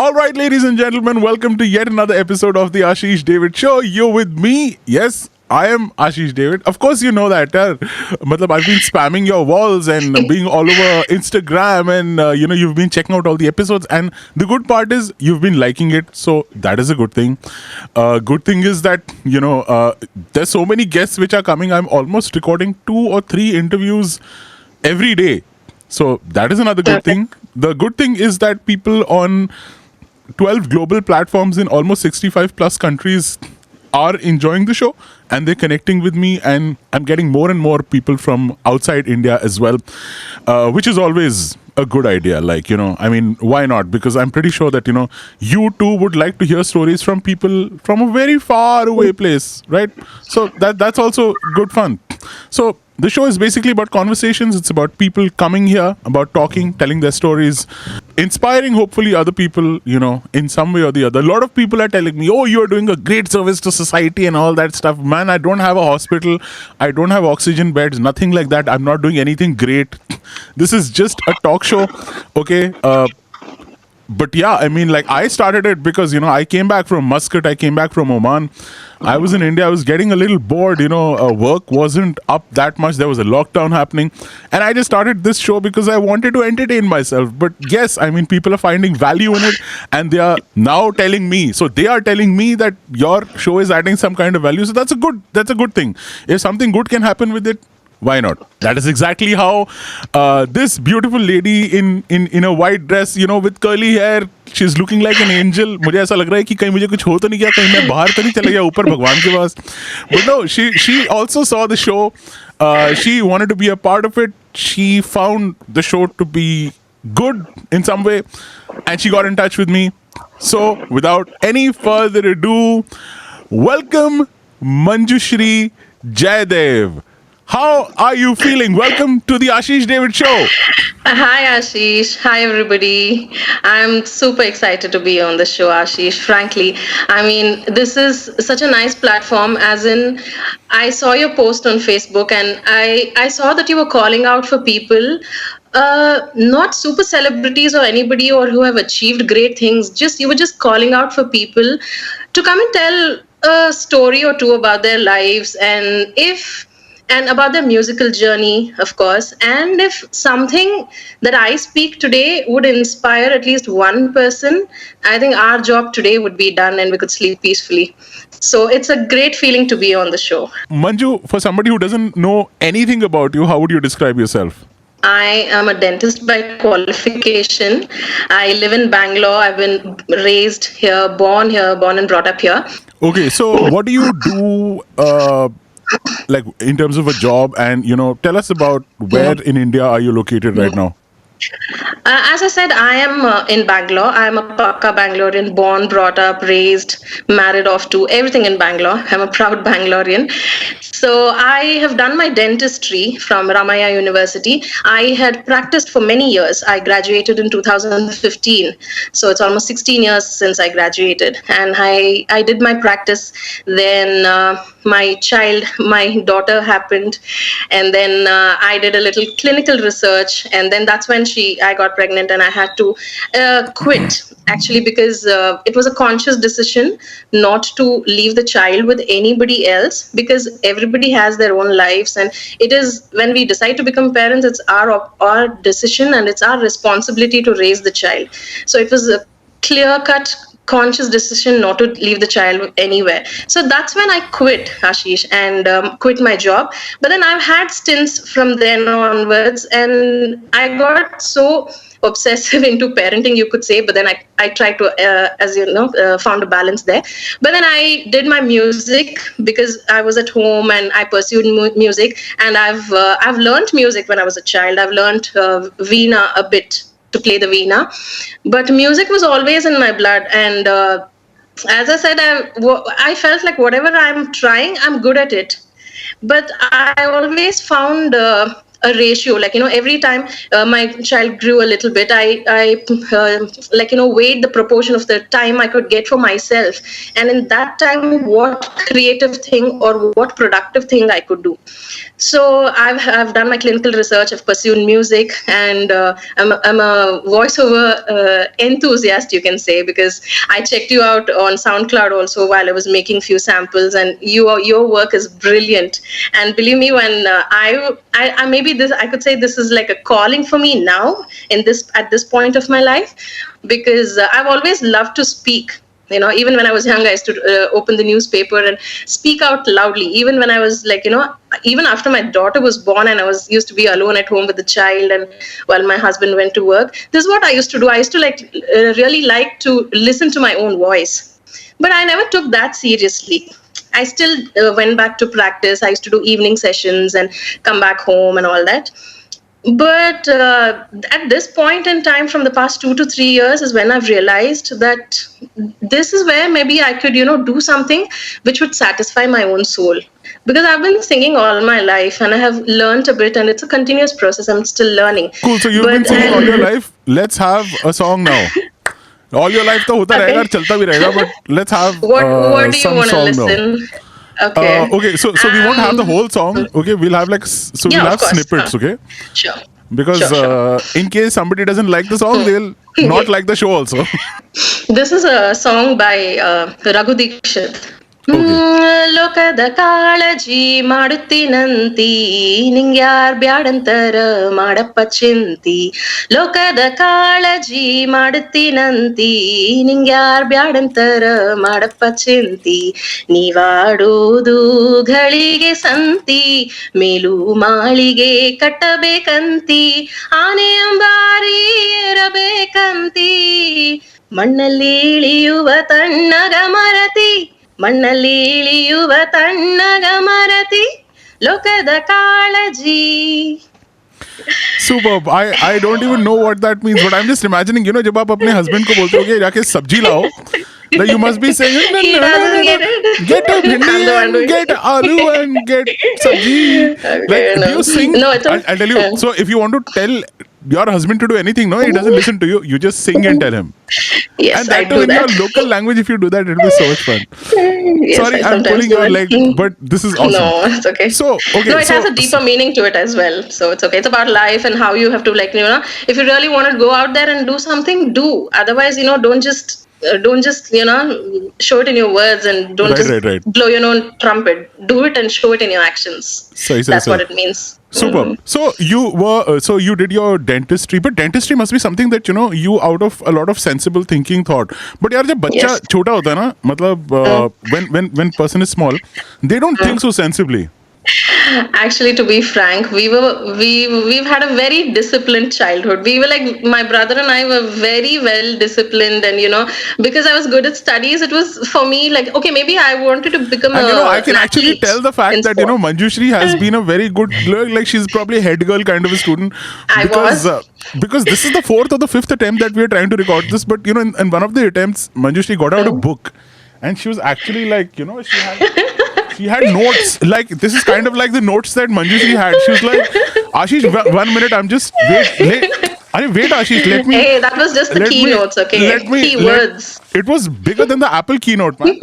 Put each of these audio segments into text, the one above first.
All right, ladies and gentlemen, welcome to yet another episode of the Ashish Ddavidd Show. You're with me. Yes, I am Ashish Ddavidd. Of course, you know that. Matlab, I've been spamming your walls and being all over Instagram, and you've been checking out all the episodes. And the good part is you've been liking it, so that is a good thing. Good thing is that there's so many guests which are coming. I'm almost recording 2 or 3 interviews every day. So that is another good thing. The good thing is that people on 12 global platforms in almost 65 plus countries are enjoying the show and they're connecting with me, and I'm getting more and more people from outside India as well, which is always a good idea. Why not? Because I'm pretty sure that, you too would like to hear stories from people from a very far away place, right? So that's also good fun. So the show is basically about conversations. It's about people coming here, about talking, telling their stories, inspiring hopefully other people, in some way or the other. A lot of people are telling me, oh, you're doing a great service to society and all that stuff. Man, I don't have a hospital. I don't have oxygen beds, nothing like that. I'm not doing anything great. This is just a talk show. Okay. But yeah, I started it because, I came back from Muscat, I came back from Oman. I was in India, I was getting a little bored, work wasn't up that much. There was a lockdown happening. And I just started this show because I wanted to entertain myself. But yes, people are finding value in it and they are now telling me. So they are telling me that your show is adding some kind of value. So that's a good thing. If something good can happen with it, why not? That is exactly how this beautiful lady in a white dress, with curly hair, she's looking like an angel. मुझे ऐसा लग रहा है कि कहीं मुझे कुछ हो तो नहीं गया, कहीं मैं बाहर तो नहीं चला गया ऊपर भगवान के पास. But no, she also saw the show. She wanted to be a part of it. She found the show to be good in some way, and she got in touch with me. So without any further ado, welcome Manjushree Jayadev. How are you feeling? Welcome to the Ashish Ddavidd Show. Hi, Ashish. Hi, everybody. I'm super excited to be on the show, Ashish. Frankly, this is such a nice platform. As in, I saw your post on Facebook and I saw that you were calling out for people, not super celebrities or anybody or who have achieved great things. You were just calling out for people to come and tell a story or two about their lives and about their musical journey, of course. And if something that I speak today would inspire at least one person, I think our job today would be done and we could sleep peacefully. So it's a great feeling to be on the show. Manju, for somebody who doesn't know anything about you, how would you describe yourself? I am a dentist by qualification. I live in Bangalore. I've been raised here, born and brought up here. Okay, so what do you do in terms of a job, and tell us about where in India are you located right now? As I said, I am in Bangalore. I am a Pakka Bangalorean, born, brought up, raised, married off to everything in Bangalore. I'm a proud Bangalorean. So I have done my dentistry from Ramaya University. I had practiced for many years. I graduated in 2015. So it's almost 16 years since I graduated. And I did my practice. Then my daughter happened. And then I did a little clinical research. And then that's when I got pregnant and I had to quit, actually, because it was a conscious decision not to leave the child with anybody else, because everybody has their own lives, and it is when we decide to become parents, it's our decision and it's our responsibility to raise the child. So it was a clear-cut conscious decision not to leave the child anywhere. So that's when I quit, Ashish, and quit my job. But then I've had stints from then onwards, and I got so obsessive into parenting, you could say, but then I tried to, found a balance there. But then I did my music because I was at home and I pursued music, and I've learned music when I was a child. I've learned Veena a bit, to play the Veena, but music was always in my blood. And as I said, I felt like whatever I'm trying, I'm good at it. But I always found a ratio, like, every time my child grew a little bit, I like, weighed the proportion of the time I could get for myself, and in that time, what creative thing or what productive thing I could do. So I've done my clinical research. I've pursued music, and I'm a voiceover enthusiast, you can say, because I checked you out on SoundCloud also while I was making few samples, and your work is brilliant. And believe me, when I maybe this, I could say this is like a calling for me now at this point of my life, because I've always loved to speak. Even when I was young, I used to open the newspaper and speak out loudly. Even when I was like, even after my daughter was born and I was used to be alone at home with the child, and while my husband went to work, this is what I used to do. I used to really like to listen to my own voice, but I never took that seriously. I still went back to practice. I used to do evening sessions and come back home and all that. But at this point in time, from the past 2 to 3 years, is when I've realized that this is where maybe I could, do something which would satisfy my own soul. Because I've been singing all my life and I have learned a bit, and it's a continuous process. I'm still learning. Cool. So you've been singing all your life. Let's have a song now. All your life तो होता रहेगा, चलता भी रहेगा, but let's have what do you some want to song listen? now. Okay. Okay, so we won't have the whole song. Okay, we'll have we'll of have course. snippets. Okay, Sure. because Sure. In case somebody doesn't like the song, they'll not like the show also. This is a song by Raghu Dikshit. ಲೋಕದ ಕಾಳಜಿ ಮಾಡುತ್ತೀನಂತಿ ನಿಂಗ್ಯಾರ್ ಬ್ಯಾಡಂತರ ಮಾಡಪ್ಪ ಚಿಂತಿ ಲೋಕದ ಕಾಳಜಿ ಮಾಡುತ್ತೀನಂತಿ ನಿಂಗ್ಯಾರ್ ಬ್ಯಾಡಂತರ ಮಾಡಪ್ಪ ಚಿಂತಿ ನೀವಾಡೋದು ಗಳಿಗೆ ಸಂತಿ ಮೇಲು ಮಾಳಿಗೆ ಕಟ್ಟಬೇಕಂತಿ ಆನೆ ಅಂಬಾರಿ ಏರಬೇಕಂತಿ ಮಣ್ಣಲ್ಲಿ ಇಳಿಯುವ ತಣ್ಣಗ ಮರತಿ ಮಣ್ಣಲ್ಲಿ ಇಳಿಯುವ ತಣ್ಣಗ ಮರತಿ ಲೋಕದ ಕಾಳಜಿ. Superb. I don't even know what that means, but I'm just imagining, जब आप अपने husband को बोलते हो कि जाके सब्जी लाओ, like you must be saying, He doesn't get it. get a bhindi and get aloo and get sabji. Like, do you sing? No, it's I'll tell you. So if you want to tell your husband to do anything, no, he doesn't listen to you. You just sing and tell him. Yes, And I that do too in your that. local language, if you do that, it'll be so much fun. Yes, Sorry, I I'm sometimes pulling do your that. leg, but this is awesome. No, it's okay. So, okay. No, it has a deeper meaning to it as well. So it's okay. It's about life and how you have to, if you really want to go out there and do something, do. Otherwise, don't just show it in your words, and don't Right. blow your own trumpet. Do it and show it in your actions. That's what it means. Super. So you did your dentistry, but dentistry must be something that you out of a lot of sensible thinking thought. But यार जब बच्चा Yes. छोटा होता है ना, मतलब when person is small, they don't think so sensibly. Actually, to be frank, we've had a very disciplined childhood. We were like, my brother and I were very well disciplined, and because I was good at studies, it was for me like, okay, maybe I wanted to become And a I can actually athlete tell the fact in that sport. Manjushree has been a very good, like she's probably a head girl kind of a student. I was. Because this is the 4th or the 5th attempt that we are trying to record this, but in one of the attempts, Manjushree got out a book, and she was actually like, she had notes. Like, this is kind of like the notes that Manjushree had. She was like, Ashish, 1 minute, I'm just wait, Ashish, let me. Hey, that was just the keynotes, okay? Keywords. It was bigger than the Apple keynote, man.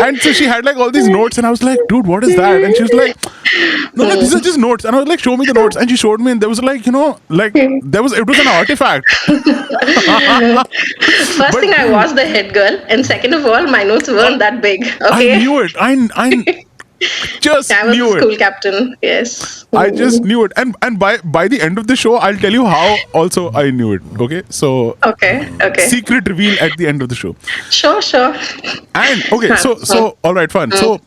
And so she had like all these notes, and I was like, dude, what is that? And she was like, no, these are just notes. And I was like, show me the notes. And she showed me, and there was like, it was an artifact. First thing, I was the head girl, and second of all, my notes weren't that big. Okay, I knew it. I just I was knew the school it. captain. Yes, I just knew it. And by the end of the show, I'll tell you how also I knew it. Okay, so Okay. secret reveal at the end of the show. Sure. And okay, so all right, fun. So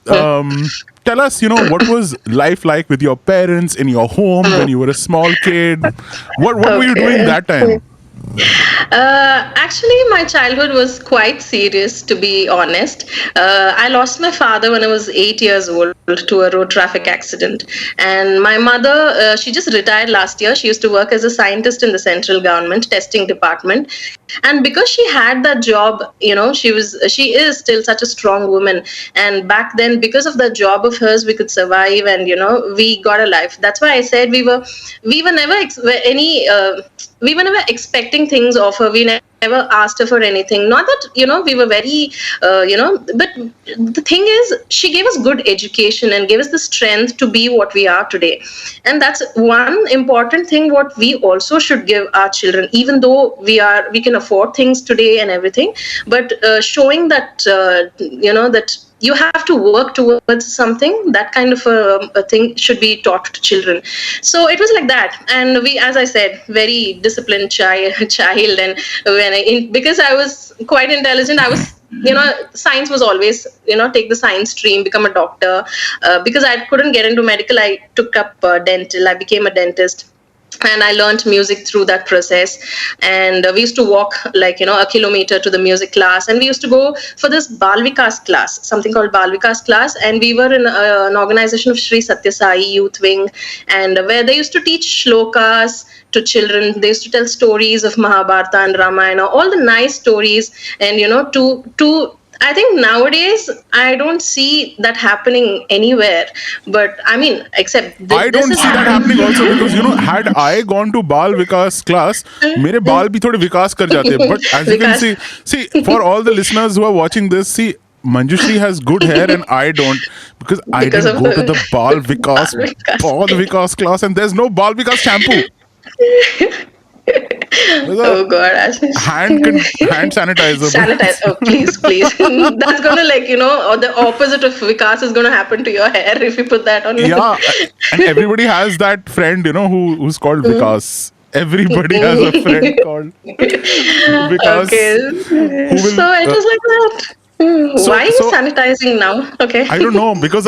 tell us, what was life like with your parents in your home when you were a small kid? What were you doing that time? Actually, my childhood was quite serious, to be honest. I lost my father when I was 8 years old to a road traffic accident. And my mother, she just retired last year. She used to work as a scientist in the central government testing department. And because she had that job, she is still such a strong woman. And back then, because of that job of hers, we could survive, and we got a life. That's why I said we were never we were never expecting things of her. We never asked her for anything. Not that we were very but the thing is, she gave us good education and gave us the strength to be what we are today. And that's one important thing what we also should give our children, even though we can afford things today and everything. But showing that that you have to work towards something, that kind of a thing should be taught to children. So it was like that. And we, as I said, very disciplined child. And because I was quite intelligent, I was science was always, take the science stream, become a doctor. Because I couldn't get into medical, I took up dental. I became a dentist, and I learned music through that process. And we used to walk like a kilometer to the music class, and we used to go for this Bal Vikas class, something called Bal Vikas class. And we were in an organization of Sri Satya Sai Youth Wing, and where they used to teach shlokas to children. They used to tell stories of Mahabharata and Ramayana, all the nice stories. And to I think nowadays I don't see that happening anywhere. But I mean, except I this don't is see that happening also, because had I gone to Bal Vikas class, mere baal bhi thode vikas kar jate. But as you can because see, for all the listeners who are watching this, see, Manjushree has good hair and I don't, because I because didn't of go to the Bal Vikas. Bal Vikas class, and there's no Bal Vikas shampoo. There's a Oh God, Ashish. hand sanitizer. Sanitize. Oh, please, please. That's gonna or the opposite of Vikas is gonna happen to your hair if you put that on your. Yeah, and everybody has that friend, who's called Vikas. Everybody has a friend called Vikas Okay. who will. So it was like that. So Why are you so sanitizing now? Okay. I don't know, because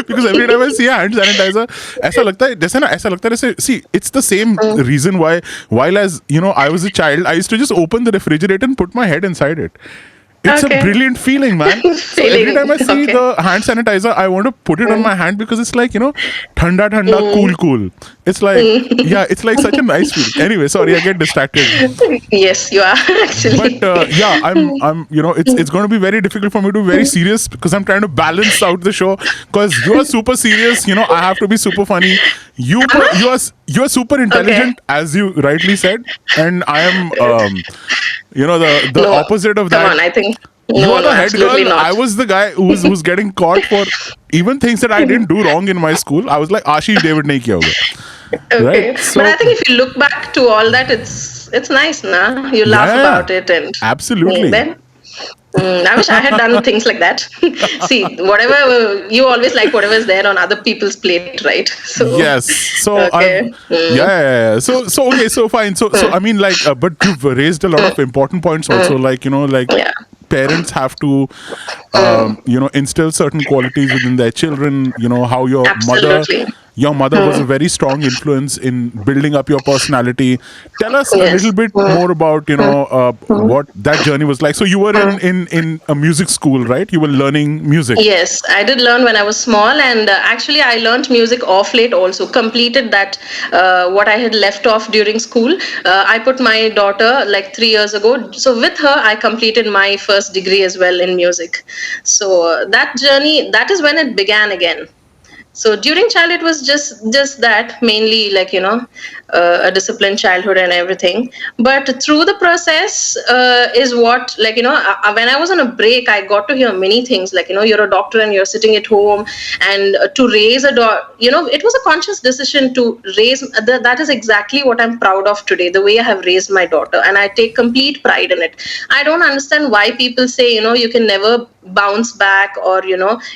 because every time I see a hand sanitizer, ऐसा लगता है जैसे ना, ऐसा लगता है जैसे, see, it's the same reason why, while as I was a child, I used to just open the refrigerator and put my head inside it. It's a Okay. brilliant feeling, man. So every Feeling. time I see Okay. the hand sanitizer, I want to put it on my hand, because it's like, thanda, cool. It's like, yeah, it's like such a nice feeling. Anyway, sorry, I get distracted. Yes, you are actually. But yeah, I'm, it's going to be very difficult for me to be very serious, because I'm trying to balance out the show. Because you are super serious, I have to be super funny. You are super intelligent, as you rightly said, and I am, the No, opposite of come that. on, I think. You No, are the no, head absolutely girl. not. I was the guy who's getting caught for even things that I didn't do wrong in my school. I was like, Ashish David nahi kiya hoga. Okay. Right? So But I think if you look back to all that, it's nice, nah? You laugh yeah, about it, and absolutely. then I wish I had done things like that. See, whatever you always like, whatever is there on other people's plate, right? So Yes. So okay. yeah. So okay. So fine. So I mean, like, but you've raised a lot of important points also. Like, Yeah. parents have to, instill certain qualities within their children. How Absolutely. your mother was a very strong influence in building up your personality. Tell us a Yes. little bit more about, what that journey was like. So you were in a music school, right? You were learning music. Yes, I did learn when I was small, and actually, I learned music off late also. Completed that what I had left off during school. I put my daughter like 3 years ago, so with her, I completed my first degree as well in music. So that journey, that is when it began again. So during childhood, it was just that, mainly like a disciplined childhood and everything. But through the process is what, like when I was on a break, I got to hear many things, like you're a doctor and you're sitting at home, and to raise a daughter, it was a conscious decision to raise that is exactly what I'm proud of today, the way I have raised my daughter, and I take complete pride in it. I don't understand why people say you can never bounce back, or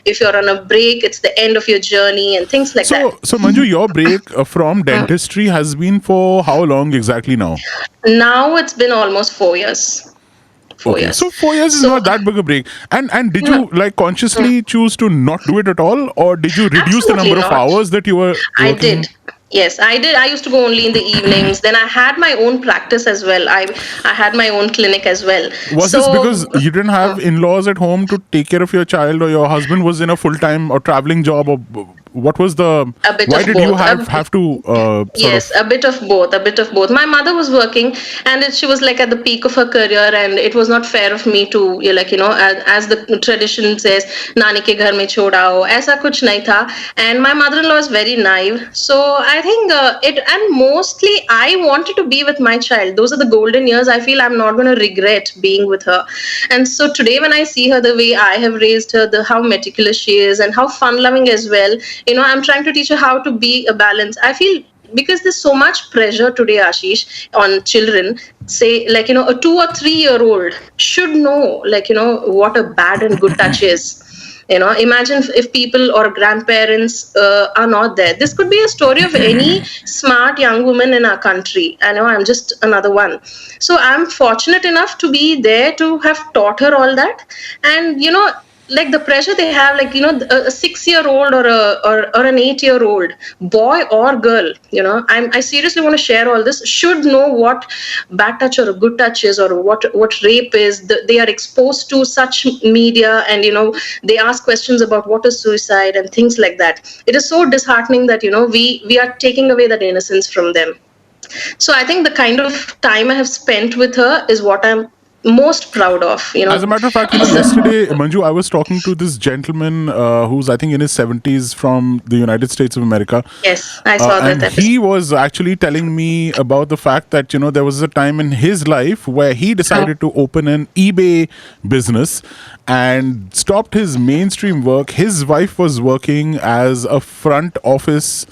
if you're on a break, it's the end of your journey and things like that. So Manju, your break from dentistry has been for how long exactly now? Now it's been almost 4 years. 4 years. So 4 years is So- not that big a break. And did you like consciously choose to not do it at all, or did you reduce the Absolutely number of not. hours that you were I working? did. Yes, I did. I used to go only in the evenings. Then I had my own practice as well. I had my own clinic as well. Was this because So you didn't have in-laws at home to take care of your child, or your husband was in a full-time or traveling job, or what was the? a bit Why of did you both. have to sort Yes, of? a bit of both, a bit of both. My mother was working, and she was like at the peak of her career, and it was not fair of me to, like, as the tradition says, "Nani ke ghar mein chodao." ऐसा कुछ नहीं था, and my mother-in-law is very naive. So I think and mostly I wanted to be with my child. Those are the golden years. I feel I'm not going to regret being with her. And so today, when I see her, the way I have raised her, the how meticulous she is, and how fun-loving as well, I'm trying to teach her how to be a balance. I feel because there's so much pressure today, Ashish, on children. Say, like, a 2 or 3 year old should know, like, what a bad and good touch is. Imagine if people or grandparents are not there. This could be a story of any smart young woman in our country. I know I'm just another one. So I'm fortunate enough to be there to have taught her all that. And like the pressure they have, like, a 6 year old or an 8 year old boy or girl, I seriously want to share all this, should know what bad touch or a good touch is, or what rape is. They are exposed to such media, and they ask questions about what is suicide and things like that. It is so disheartening that we are taking away that innocence from them. So I think the kind of time I have spent with her is what I'm most proud of. As a matter of fact, yesterday, Manju, I was talking to this gentleman who's, I think, in his 70s from the United States of America. Yes, I saw that And episode. he was actually telling me about the fact that, there was a time in his life where he decided to open an eBay business and stopped his mainstream work. His wife was working as a front office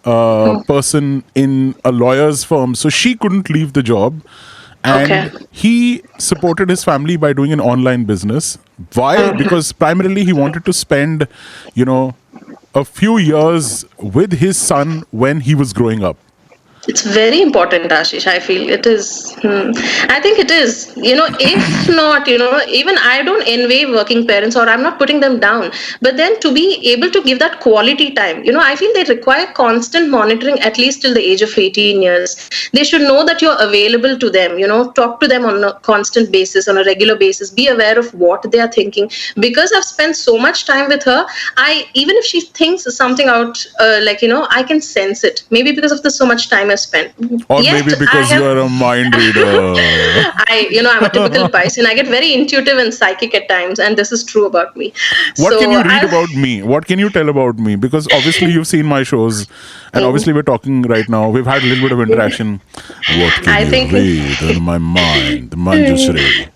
person in a lawyer's firm, so she couldn't leave the job. Okay. And he supported his family by doing an online business. Why? Because primarily he wanted to spend, a few years with his son when he was growing up. It's very important, Ashish. I feel it is. I think it is. If not, even I don't envy working parents, or I'm not putting them down. But then to be able to give that quality time, I feel they require constant monitoring, at least till the age of 18 years. They should know that you're available to them, talk to them on a constant basis, on a regular basis, be aware of what they are thinking. Because I've spent so much time with her, even if she thinks something out, I can sense it. Maybe because of the so much time I spent. Or Yet maybe because you are a mind reader. I'm a typical Piscean. I get very intuitive and psychic at times, and this is true about me. What So can you read about me? What can you tell about me? Because obviously you've seen my shows, and obviously we're talking right now. We've had a little bit of interaction. What can I you think- read in my mind, Manjushree?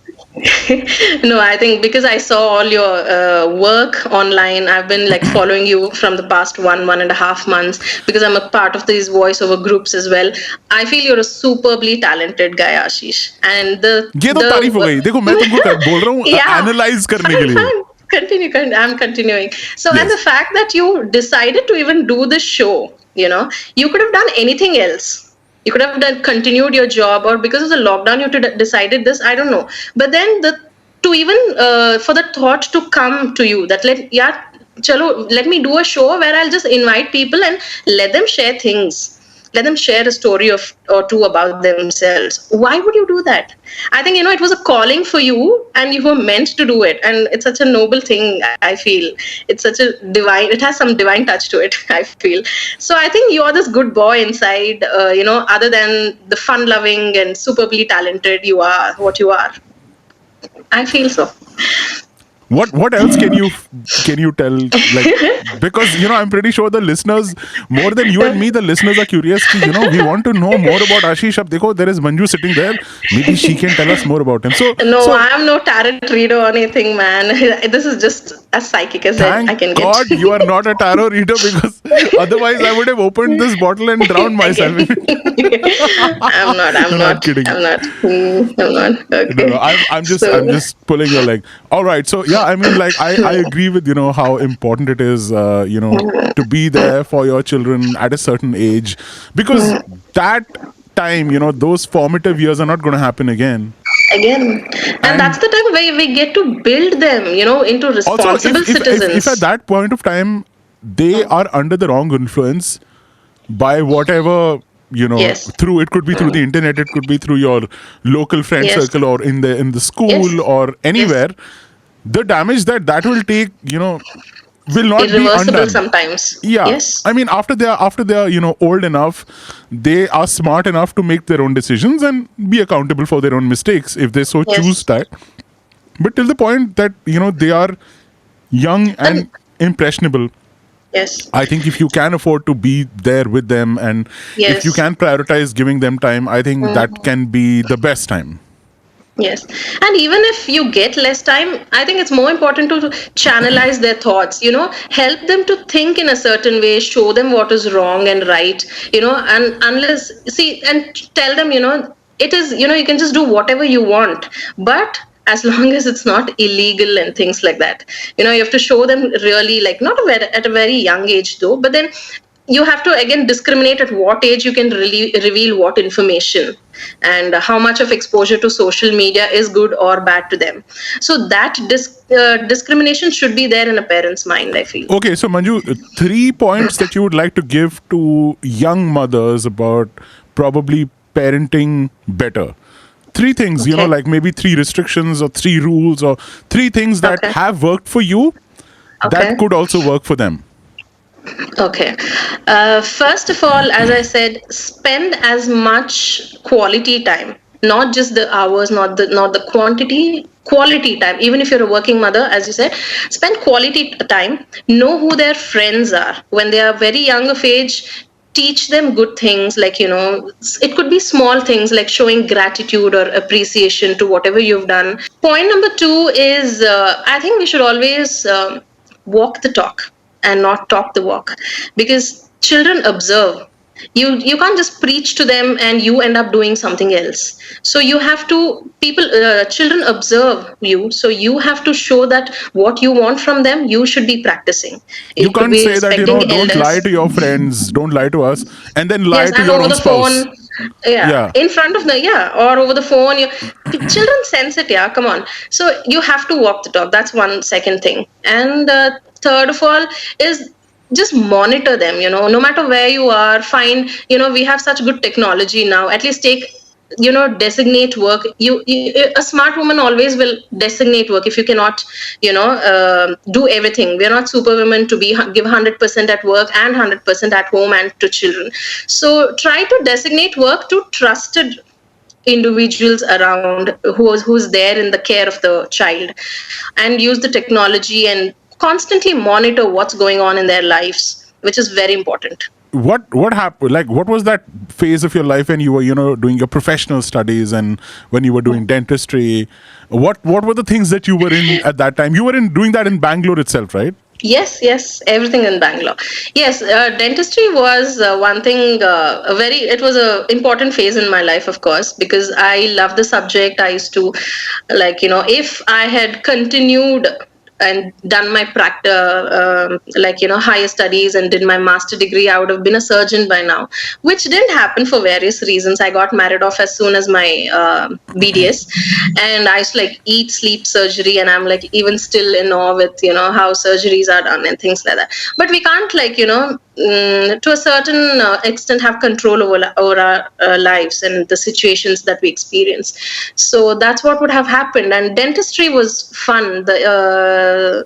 No, I think because I saw all your work online, I've been like following you from the past 1.5 months, because I'm a part of these voiceover groups as well. I feel you're a superbly talented guy, Ashish. And ये तो तारीफ हो गई. देखो मैं तुमको बोल रहा हूँ analyze करने के लिए. Continue. I'm continuing. So, Yes. and the fact that you decided to even do this show, you could have done anything else. You could have continued your job, or because of the lockdown, you decided this. I don't know. But then for the thought to come to you that let me do a show where I'll just invite people and let them share things. Let them share a story or two about themselves. Why would you do that? I think, it was a calling for you, and you were meant to do it. And it's such a noble thing, I feel. It's such a it has some divine touch to it, I feel. So I think you're this good boy inside, other than the fun-loving and superbly talented you are, what you are. I feel so. What else can you tell? Like, because I'm pretty sure the listeners, more than you and me, the listeners are curious. We want to know more about Ashish. Ab dekho, there is Manju sitting there. Maybe she can tell us more about him. No, I'm no tarot reader or anything, man. This is just as psychic as I can Thank God get. you are not a tarot reader, because otherwise I would have opened this bottle and drowned myself in it. I'm not kidding. I'm not. I'm not. Okay. No, I'm just pulling your leg. All right, so yeah, I mean, like I agree with how important it is, to be there for your children at a certain age, because that time, those formative years are not going to happen again. And that's the time where we get to build them, into responsible Also, citizens. if at that point of time they are under the wrong influence, by whatever, Yes. through, it could be through the internet, it could be through your local friend Yes. circle, or in the school, Yes. or Yes. anywhere, the damage that will take, will not be Irreversible undone. sometimes. Yeah, Yes. I mean, after they're old enough, they are smart enough to make their own decisions and be accountable for their own mistakes if they so choose Yes. that. But till the point that they are young And and impressionable, yes. I think if you can afford to be there with them, and if you Yes. can prioritize giving them time, I think that Mhm. can be the best time. Yes. And even if you get less time, I think it's more important to channelize their thoughts, help them to think in a certain way, show them what is wrong and right, and unless, see, and tell them, it is, you can just do whatever you want, but as long as it's not illegal and things like that. You have to show them really, like, not at a very young age though, but then you have to again discriminate at what age you can really reveal what information, and how much of exposure to social media is good or bad to them. So that discrimination should be there in a parent's mind, I feel. Okay, so Manju, 3 points that you would like to give to young mothers about probably parenting better. Three things, Okay. like maybe 3 restrictions or 3 rules or 3 things that Okay. have worked for you that Okay. could also work for them. Okay. First of all, as I said, spend as much quality time, not just the hours, not the quantity. Quality time. Even if you're a working mother, as you said, spend quality time. Know who their friends are when they are very young of age. Teach them good things, like, it could be small things like showing gratitude or appreciation to whatever you've done. Point number two is, I think we should always walk the talk and not talk the walk, because children observe. You can't just preach to them and you end up doing something else. So you have to, children observe you, so you have to show that what you want from them you should be practicing. You It could can't be say that, respecting don't lie elders. to your friends, don't lie to us, and then lie Yes, to and your over own the spouse. phone, yeah, Yeah. in front of the, yeah, or over the phone. Children sense it, yeah. Come on. So you have to walk the talk. That's one second thing, and third of all is just monitor them. No matter where you are, find. We have such good technology now. At least take. Designate work. A smart woman always will designate work. If you cannot, do everything. We are not superwomen to give 100% at work and 100% at home and to children. So try to designate work to trusted individuals around, who's there in the care of the child, and use the technology and constantly monitor what's going on in their lives, which is very important. What happened, like, what was that phase of your life when you were doing your professional studies, and when you were doing dentistry? What were the things that you were in at that time? You were in doing that in Bangalore itself, right? Yes, yes, everything in Bangalore. Yes, dentistry was one thing, it was a important phase in my life, of course, because I love the subject. I used to, like, if I had continued and done my higher studies and did my master degree, I would have been a surgeon by now, which didn't happen for various reasons. I got married off as soon as my BDS, and I used to, like, eat, sleep surgery, and I'm, like, even still in awe with how surgeries are done and things like that. But we can't, like, to a certain extent, have control over our lives and the situations that we experience. So that's what would have happened. And dentistry was fun. The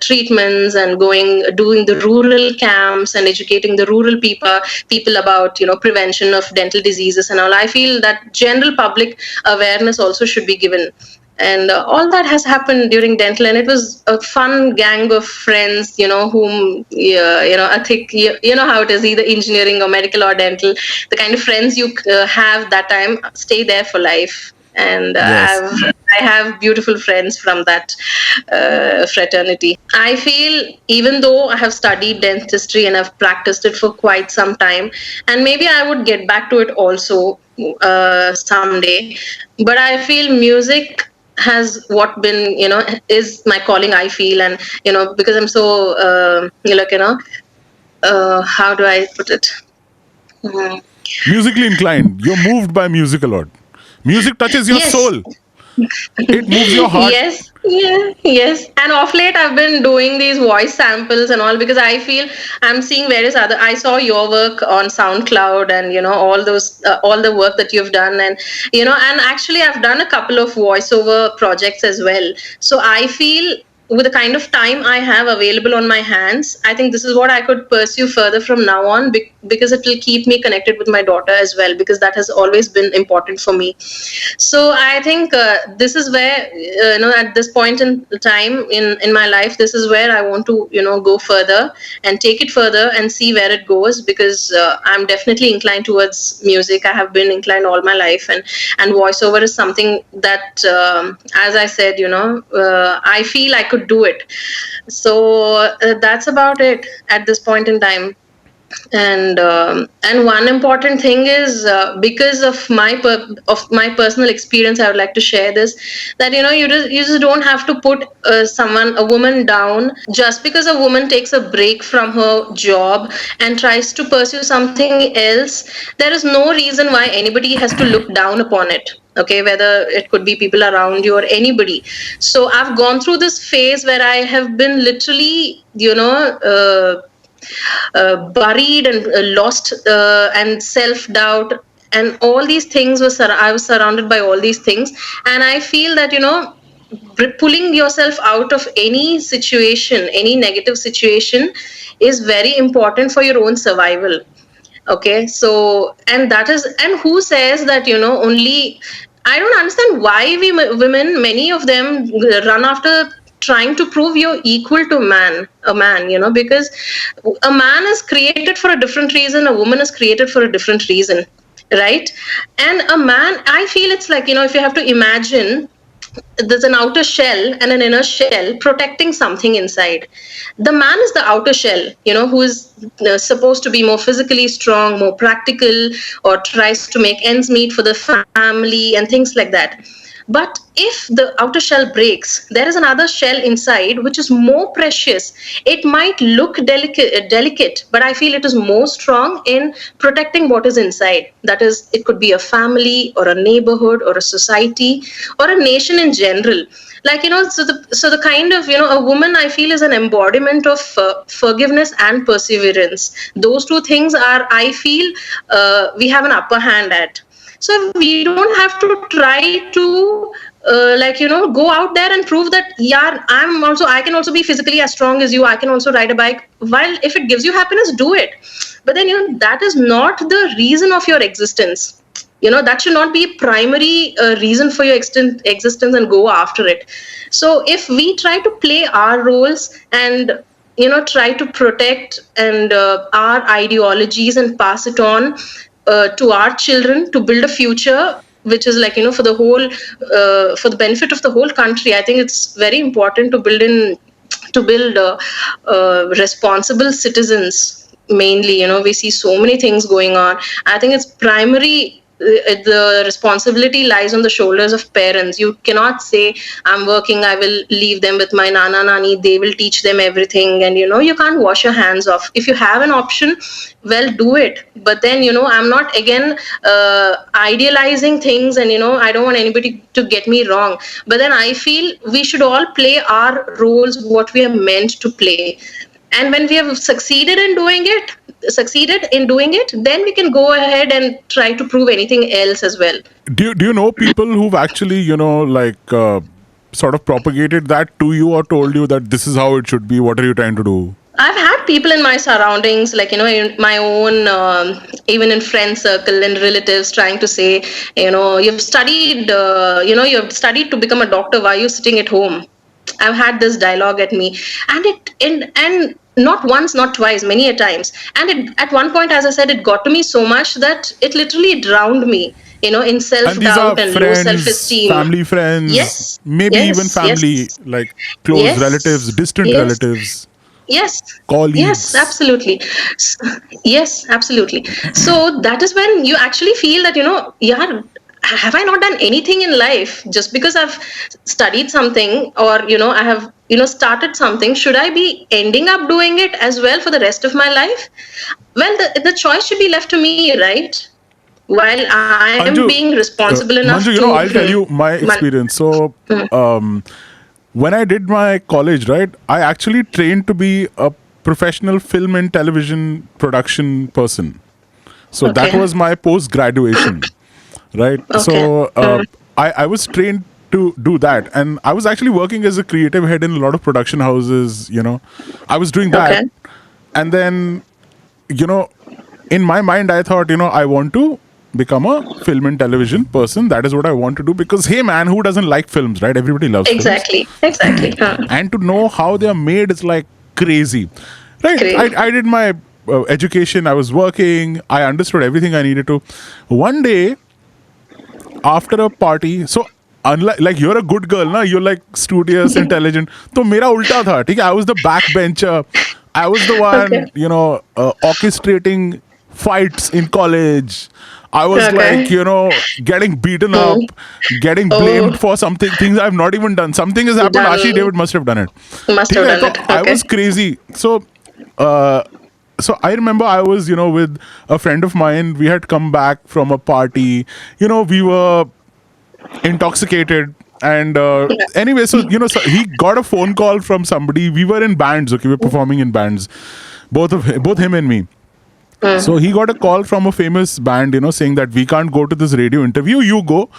treatments and doing the rural camps and educating the rural people about prevention of dental diseases and all. I feel that general public awareness also should be given, and all that has happened during dental, and it was a fun gang of friends, whom, I think, how it is, either engineering or medical or dental. The kind of friends you have that time stay there for life, and Yes. I have beautiful friends from that fraternity. I feel, even though I have studied dentistry and I've practiced it for quite some time, and maybe I would get back to it also someday, but I feel music has what been, is my calling, I feel. And because I'm so how do I put it? Mm. Musically inclined, you're moved by music a lot. Music touches your Yes. soul. It moves your heart. Yes, yeah, yes. And off late, I've been doing these voice samples and all because I feel I'm seeing various other. I saw your work on SoundCloud and all those, all the work that you've done, and and actually, I've done a couple of voiceover projects as well. So I feel with the kind of time I have available on my hands, I think this is what I could pursue further from now on because it will keep me connected with my daughter as well because that has always been important for me. So I think this is where at this point in time in my life, this is where I want to go further and take it further and see where it goes because I'm definitely inclined towards music. I have been inclined all my life, and voiceover is something that as I said, I feel I could do it. So that's about it at this point in time. And one important thing is because of my personal experience, I would like to share this, that you just don't have to put a woman down just because a woman takes a break from her job and tries to pursue something else. There is no reason why anybody has to look down upon it. Okay, whether it could be people around you or anybody. So I've gone through this phase where I have been literally buried and lost and self-doubt and all these things I was surrounded by all these things, and I feel that pulling yourself out of any situation, any negative situation, is very important for your own survival. Okay, so and that is, and who says that only, I don't understand why women, many of them run after trying to prove you're equal to a man, because a man is created for a different reason, a woman is created for a different reason, right? And a man, I feel it's like, if you have to imagine, there's an outer shell and an inner shell protecting something inside. The man is the outer shell, who is supposed to be more physically strong, more practical, or tries to make ends meet for the family and things like that. But if the outer shell breaks, there is another shell inside which is more precious. It might look delicate, but I feel it is more strong in protecting what is inside. That is, it could be a family or a neighborhood or a society or a nation in general. Like, so the kind of, a woman, I feel, is an embodiment of forgiveness and perseverance. Those two things are, I feel, we have an upper hand at. So we don't have to try to go out there and prove that, yeah, I can also be physically as strong as you, I can also ride a bike. While if it gives you happiness, do it. But then that is not the reason of your existence. That should not be a primary reason for your existence, and go after it. So if we try to play our roles and try to protect and our ideologies and pass it on to our children to build a future which is like for the whole for the benefit of the whole country, I think it's very important to build responsible citizens. Mainly, we see so many things going on. I think it's primary, the responsibility lies on the shoulders of parents. You cannot say, I'm working, I will leave them with my nana nani, they will teach them everything, and you can't wash your hands off. If you have an option, well, do it. But then I'm not again idealizing things, and I don't want anybody to get me wrong, but then I feel we should all play our roles what we are meant to play. And when we have succeeded in doing it, then we can go ahead and try to prove anything else as well. Do you know people who've actually, sort of propagated that to you or told you that this is how it should be? What are you trying to do? I've had people in my surroundings, like, in my own, even in friend circle and relatives, trying to say, you've studied to become a doctor. Why are you sitting at home? I've had this dialogue at me, and not once, not twice, many a times. And at one point, as I said, it got to me so much that it literally drowned me, in self-doubt and low self-esteem. Family, friends, Yes. maybe Yes. even family, Yes. like close Yes. relatives, distant Yes. relatives, Yes. colleagues. Yes, absolutely. Yes, absolutely. So that is when you actually feel that, yeah, have I not done anything in life? Just because I've studied something, or, I have, started something, should I be ending up doing it as well for the rest of my life? Well, the choice should be left to me, right? while I am Anju, being responsible enough Manju, to. I'll tell you my experience. So, when I did my college, right, I actually trained to be a professional film and television production person. So that Okay. was my post graduation, right? Okay. So I was trained to do that, and I was actually working as a creative head in a lot of production houses. I was doing that, Okay. and then you know, in my mind, I thought, I want to become a film and television person. That is what I want to do because, hey, man, who doesn't like films, right? Everybody loves films. Exactly. Exactly. And to know how they are made is like crazy, right? Great. I did my education, I was working, I understood everything I needed to. One day, after a party, so unlike like you're a good girl, na, you're like studious, intelligent. So mera ulta tha, theek hai? I was the backbencher. I was the Okay. one, orchestrating fights in college. I was Okay. like, getting beaten up, getting Oh, blamed for something, things I've not even done. Something has happened. Ashish done. David must have done it. Must ठीक have है? done So it. I Okay. was crazy. Uh, so I remember I was, with a friend of mine. We had come back from a party. We were intoxicated. And anyway, so he got a phone call from somebody. We were in bands, okay? We were performing in bands, both him and me. So he got a call from a famous band, saying that we can't go to this radio interview. You go,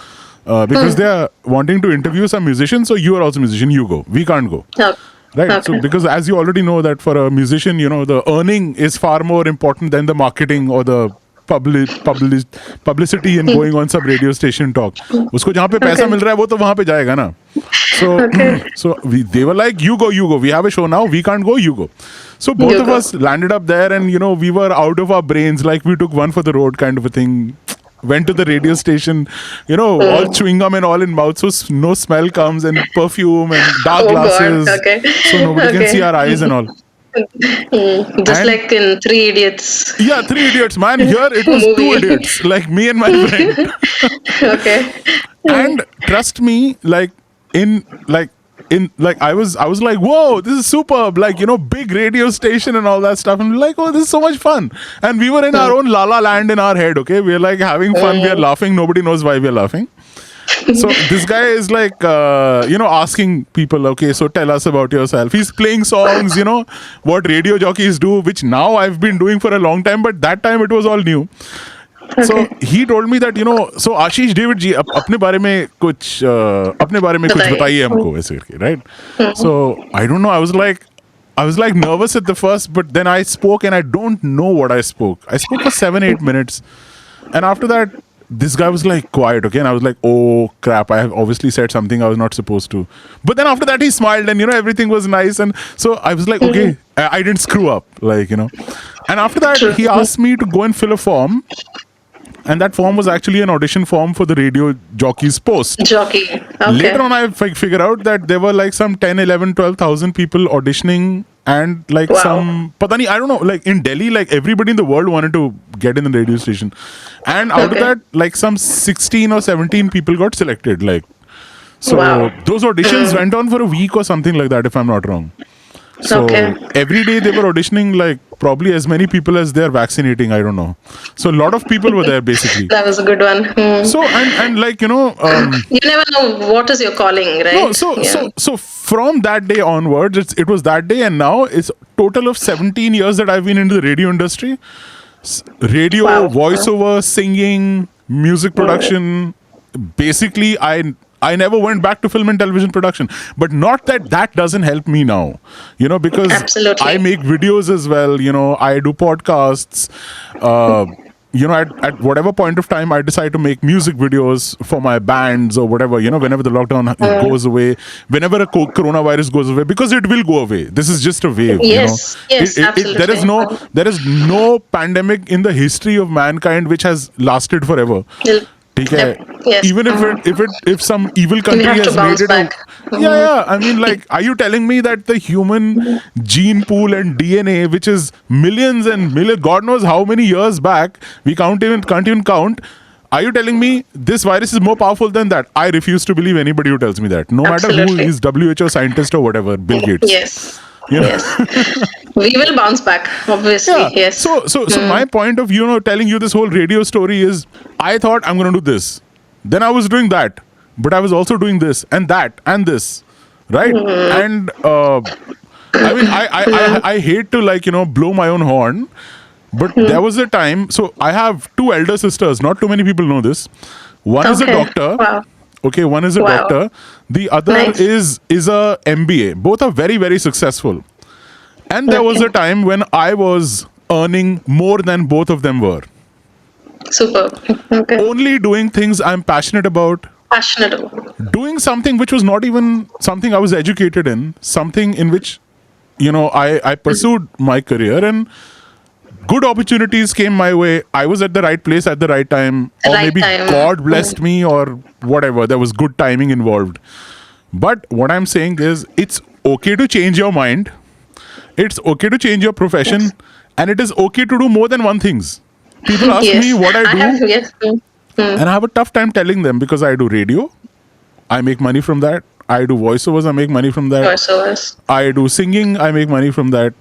because they are wanting to interview some musicians. So you are also a musician. You go. We can't go. Oh, Right. So okay. because as you already know that for a musician, the earning is far more important than the marketing or the publicity and going on some radio station talk. उसको जहाँ पे पैसा Okay. मिल रहा है वो तो वहाँ पे जाएगा ना. So Okay. they were like, you go. We have a show now. We can't go. You go. So both You of go. us landed up there, and we were out of our brains. Like we took one for the road, kind of a thing. Went to the radio station, all chewing gum and all in mouth, so no smell comes, and perfume and dark Oh God. glasses, Okay. so nobody can see Okay. our eyes and all. Just And like in Three Idiots yeah, three idiots, man. Here it was two movie. idiots, like me and my friend. Okay. And trust me, I was like, whoa, this is superb, like big radio station and all that stuff, and we're like, oh, this is so much fun. And we were in our own la la land in our head, okay? We're like having fun, we are laughing, nobody knows why we're laughing. So this guy is like asking people, okay, so tell us about yourself. He's playing songs, what radio jockeys do, which now I've been doing for a long time, but that time it was all new. So he told me that so Ashish David ji अपने बारे में कुछ बताइए. बताइए हमको ऐसे करके, right? So I don't know, I was like nervous at the first, but then I spoke and I don't know what I spoke. I spoke for 7-8 minutes, and after that this guy was like quiet, okay, and I was like, oh crap, I have obviously said something I was not supposed to. But then after that he smiled, and everything was nice, and so I was like, okay, I didn't screw up, like. And after that he asked me to go and fill a form. And that form was actually an audition form for the radio jockey's post. Jockey. Okay. Later on, I figured out that there were like some 10, 11, 12,000 people auditioning, and like Wow. some, pata nahi, I don't know, like in Delhi, like everybody in the world wanted to get in the radio station. And out of Okay. that, like some 16 or 17 people got selected. Like, so Wow. those auditions went on for a week or something like that, if I'm not wrong. So Okay. every day they were auditioning like probably as many people as they're vaccinating. I don't know. So a lot of people were there basically. That was a good one. So and like You never know what is your calling, right? no, so from that day onwards, it was that day, and now it's total of 17 years that I've been into the radio industry. Radio, Wow. voiceover, singing, music production. Basically, I never went back to film and television production, but not that doesn't help me now, because Absolutely. I make videos as well. I do podcasts. At whatever point of time I decide to make music videos for my bands or whatever, whenever the lockdown goes away, whenever a coronavirus goes away, because it will go away. This is just a wave. Yes, yes, There is no pandemic in the history of mankind which has lasted forever. ठीक है? Yep. Yes. Even if some evil country have to has bounce made it back. yeah, I mean, like, are you telling me that the human gene pool and DNA, which is millions and millions, God knows how many years back, we can't even count, are you telling me this virus is more powerful than that? I refuse to believe anybody who tells me that, no matter who Absolutely. is WHO scientist or whatever, Bill Gates. Yes. You know? Yes. We will bounce back, obviously. Yeah. Yes. So my point of telling you this whole radio story is, I thought I'm going to do this, then I was doing that, but I was also doing this and that and this, right? And I mean, I hate to blow my own horn, but there was a time. So I have two elder sisters. Not too many people know this. One is a Okay. doctor. Wow. Okay, one is a Wow. doctor. The other Nice. is a MBA. Both are very, very successful. And there was a time when I was earning more than both of them were. Super. Okay. Only doing things I'm passionate about, Passionate about. doing something which was not even something I was educated in, something in which, I pursued my career, and good opportunities came my way. I was at the right place at the right time, or Right maybe time. God blessed me, or whatever. There was good timing involved. But what I'm saying is, it's okay to change your mind. It's okay to change your profession, and it is okay to do more than one things. People ask Yes. me what I do, have, yes. and I have a tough time telling them, because I do radio, I make money from that. I do voiceovers, I make money from that. Voiceovers. I do singing, I make money from that.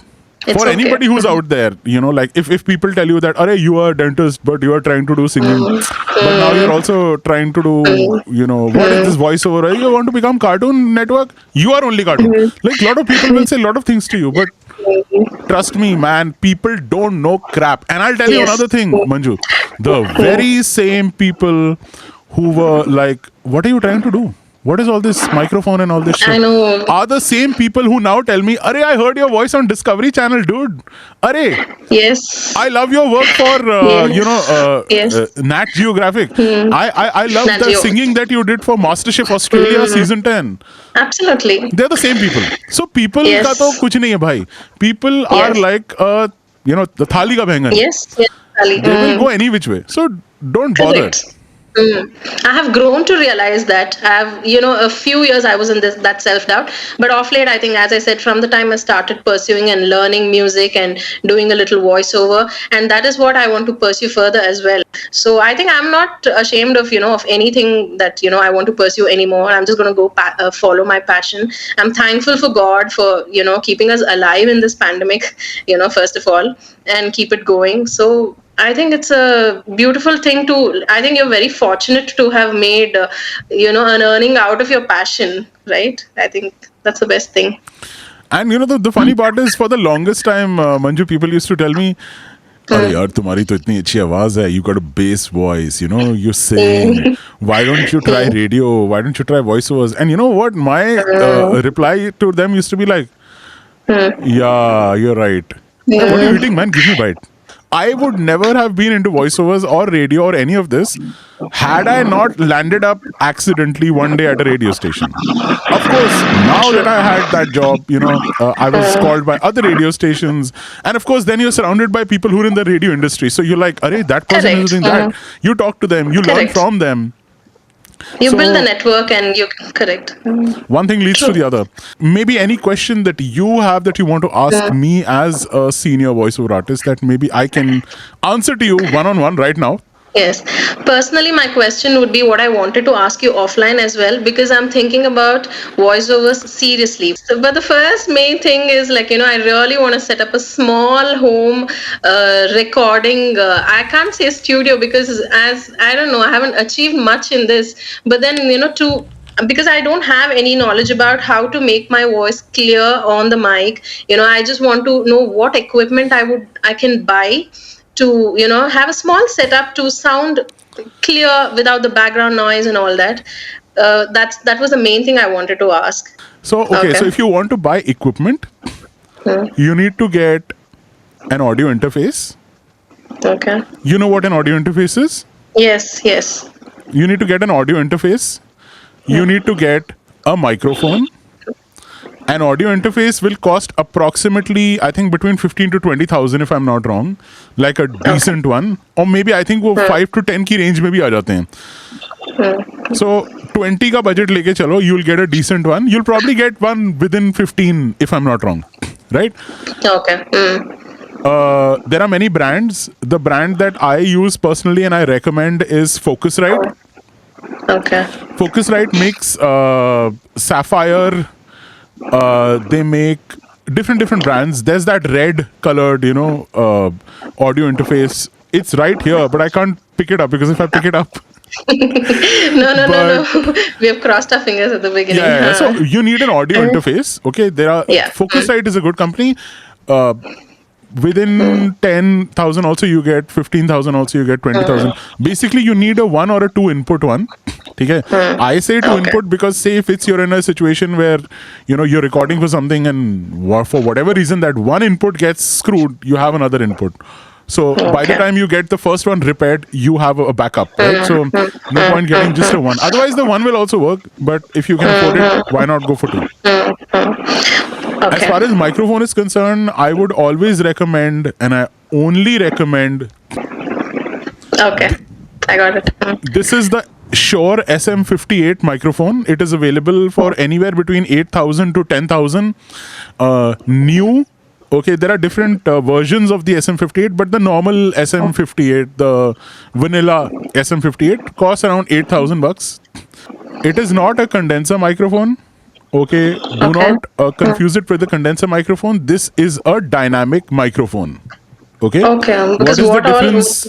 It's For okay. anybody who's out there, like if people tell you that, Arey, you are a dentist, but you are trying to do singing, but now you're also trying to do, what is this voiceover? You want to become Cartoon Network? You are only cartoon. Like, a lot of people will say a lot of things to you, but trust me, man, people don't know crap. And I'll tell you Yes. another thing, Manju. The very same people who were like, what are you trying to do? What is all this microphone and all this shit? I know. Are the same people who now tell me, Arey, I heard your voice on Discovery Channel, dude. Arey, Yes. I love your work for, Yes. Nat Geographic. I love Nat the Geo. singing that you did for MasterChef Australia season 10. Absolutely. They're the same people. So people Yes. का तो कुछ नहीं है भाई. People are Yes. like, the thali ka bhengan. Yes. Yes. Ali. They will go any which way. So don't bother. Correct. I have grown to realize that. I have, a few years I was in that self-doubt, but off late, I think, as I said, from the time I started pursuing and learning music and doing a little voiceover, and that is what I want to pursue further as well. So I think I'm not ashamed of, of anything that, I want to pursue anymore. I'm just going to go follow my passion. I'm thankful for God for, keeping us alive in this pandemic, first of all, and keep it going. So I think it's a beautiful thing I think you're very fortunate to have made, an earning out of your passion, right? I think that's the best thing. And the funny part is, for the longest time, Manju, people used to tell me, अरे यार तुम्हारी तो इतनी अच्छी आवाज है, you got a bass voice, you sing, why don't you try radio, why don't you try voiceovers? And you know what, my reply to them used to be like, yeah, you're right. What are you eating, man? Give me a bite. I would never have been into voiceovers or radio or any of this had I not landed up accidentally one day at a radio station. Of course, now that I had that job, I was called by other radio stations. And of course, then you're surrounded by people who are in the radio industry. So you're like, Arey, that person Correct. is doing that. You talk to them, you learn Correct. from them. You So- build the network and you correct. One thing leads to the other. Maybe any question that you have that you want to ask me as a senior voiceover artist that maybe I can answer to you one-on-one right now. Yes. Personally, my question would be what I wanted to ask you offline as well, because I'm thinking about voiceovers seriously. So, but the first main thing is I really want to set up a small home recording. I can't say studio because I don't know, I haven't achieved much in this. But then, because I don't have any knowledge about how to make my voice clear on the mic, I just want to know what equipment I can buy to have a small setup to sound clear without the background noise and all that. That was the main thing I wanted to ask. So, okay, so if you want to buy equipment, you need to get an audio interface. Okay. You know what an audio interface is? Yes. You need to get an audio interface. You need to get a microphone. An audio interface will cost approximately, I think, between 15 to 20,000 if I'm not wrong. Like a decent one. Or maybe I think वो 5 to 10 की range में भी आ जाते हैं. So 20 का budget लेके चलो, you'll get a decent one. You'll probably get one within 15 if I'm not wrong. Right? Okay. There are many brands. The brand that I use personally and I recommend is Focusrite. Okay. Focusrite makes Sapphire. They make different brands. There's that red colored, audio interface. It's right here, but I can't pick it up because if I pick it up, No. We have crossed our fingers at the beginning. yeah. So you need an audio interface. Okay, Yeah. Focusrite is a good company. Within 10,000 also you get 15,000 also you get 20,000. Basically you need a 1 or a 2 input one. Okay. I say 2 input because say if you're in a situation where you're recording for something and for whatever reason that one input gets screwed, you have another input. So by the time you get the first one repaired, you have a backup, right? So no point getting just a one. Otherwise the one will also work, but if you can afford it, why not go for 2? As far as microphone is concerned, I would always recommend, and I only recommend. Okay, I got it. This is the Shure SM58 microphone. It is available for anywhere between 8,000 to 10,000. New. Okay, there are different versions of the SM58, but the normal SM58, the vanilla SM58, costs around $8,000. It is not a condenser microphone. Okay, do not confuse it with the condenser microphone. This is a dynamic microphone. Okay. Because what is the difference?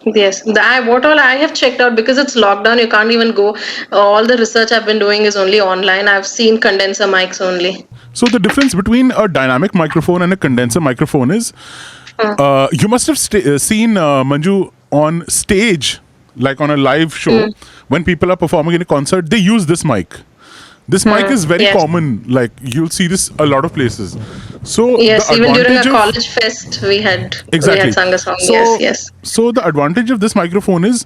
Yes, what all I have checked out, because it's lockdown, you can't even go. All the research I've been doing is only online. I've seen condenser mics only. So the difference between a dynamic microphone and a condenser microphone is, you must have seen Manju on stage, like on a live show, when people are performing in a concert, they use this mic. This mic is very common. Like you'll see this a lot of places. So yes, even during a college fest, we had sung a song. So, yes. So the advantage of this microphone is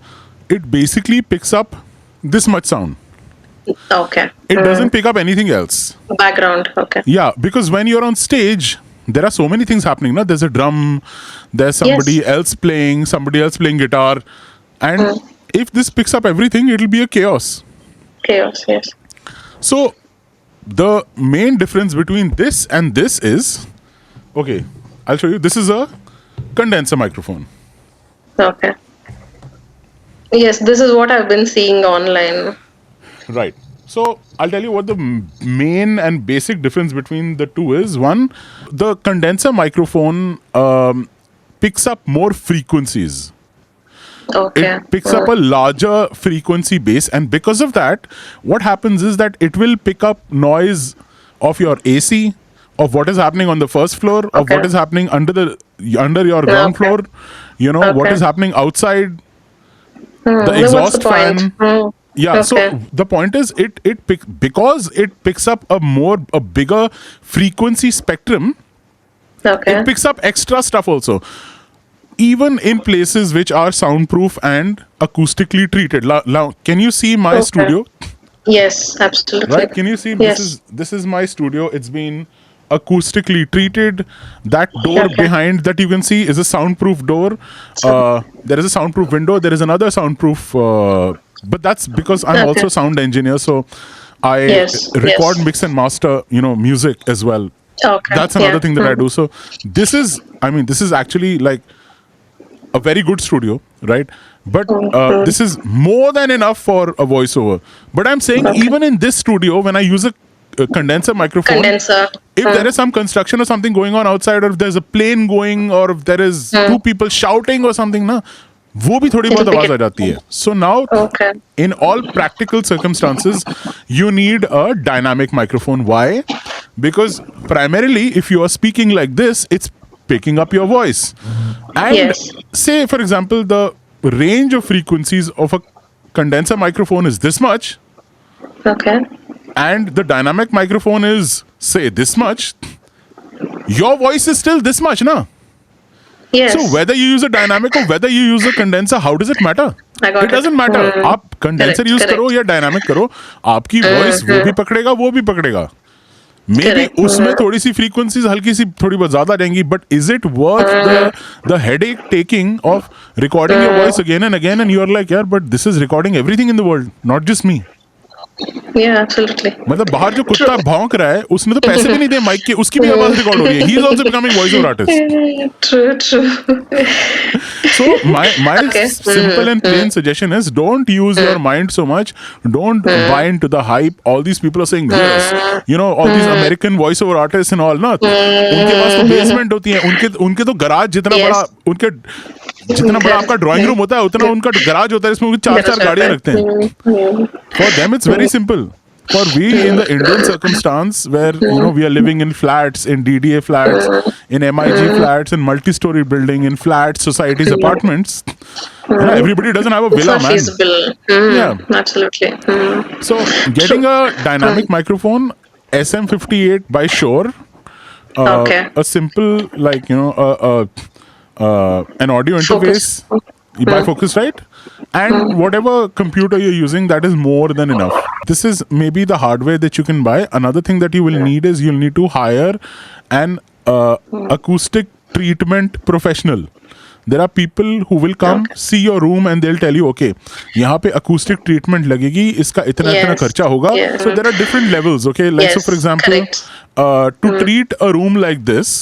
it basically picks up this much sound. Okay. It doesn't pick up anything else. Background. Okay. Yeah, because when you're on stage, there are so many things happening. No? There's a drum. There's somebody else playing guitar, and if this picks up everything, it'll be a chaos. Chaos. Yes. So, the main difference between this and this is, okay, I'll show you. This is a condenser microphone. Okay. Yes, this is what I've been seeing online. Right. So, I'll tell you what the main and basic difference between the two is. One, the condenser microphone picks up more frequencies. Okay. It picks up a larger frequency base, and because of that, what happens is that it will pick up noise of your AC, of what is happening on the first floor, of what is happening under your ground floor, what is happening outside, the exhaust fan. Yeah, so the point is because it picks up a bigger frequency spectrum, it picks up extra stuff also. Even in places which are soundproof and acoustically treated. Now, can you see my studio? Yes, absolutely. Right? Can you see? Yes. This is my studio. It's been acoustically treated. That door behind that you can see is a soundproof door. There is a soundproof window. There is another soundproof. But that's because I'm also a sound engineer, so I record, mix, and master, music as well. Okay. That's another thing that I do. So this is actually like a very good studio, right? But this is more than enough for a voiceover. But I'm saying even in this studio, when I use a condenser microphone, if there is some construction or something going on outside, or if there's a plane going, or if there is two people shouting or something, na, वो भी थोड़ी बहुत आवाज आ जाती है. So now, in all practical circumstances, you need a dynamic microphone. Why? Because primarily, if you are speaking like this, it's picking up your voice. And say, for example, the range of frequencies of a condenser microphone is this much. Okay. And the dynamic microphone is, say, this much. Your voice is still this much, na? Yes. So whether you use a dynamic or whether you use a condenser, how does it matter? It doesn't matter. आप condenser use करो या dynamic करो, आपकी voice वो भी पकड़ेगा. Maybe उसमें थोड़ी सी frequencies हल्की सी थोड़ी बहुत ज़्यादा रहेंगी, but is it worth the headache taking of recording your voice again and again, and you're like, yeah, but this is recording everything in the world, not just me. Yeah, absolutely. मतलब बाहर जो True. कुत्ता भौंक रहा है उसने तो पैसे भी नहीं दिए माइक के, उसकी भी आवाज रिकॉर्ड हो रही है. He is also becoming voice over artist. True, true. So my Okay. simple and plain suggestion is don't use your mind so much. Don't buy into the hype. All these people are saying yes, you know, all these American voiceover artists and all. Not उनके पास तो basement होती है, उनके तो garage जितना Yes. बड़ा, उनके जितना बड़ा आपका ड्राइंग रूम होता है उतना उनका गराज होता है, इसमें वो चार गाड़ियां रखते हैं. For them it's very simple. For we in the Indian circumstance where you know we are living in flats, in DDA flats, in MIG flats, in multi-story building, in flats, societies, apartments, you know, everybody doesn't have a It's villa, not man. feasible. Yeah. Absolutely. So getting a dynamic microphone, SM58 by Shure, Okay. a simple like you know an audio interface, bifocus, right? And whatever computer you're using, that is more than enough. This is maybe the hardware that you can buy. Another thing that you will need is you'll need to hire an acoustic treatment professional. There are people who will come see your room and they'll tell you, okay, यहाँ पे acoustic treatment लगेगी, इसका इतना इतना Yes. खर्चा होगा. Yeah. So there are different levels, okay? Like so, Yes, for example, correct. to treat a room like this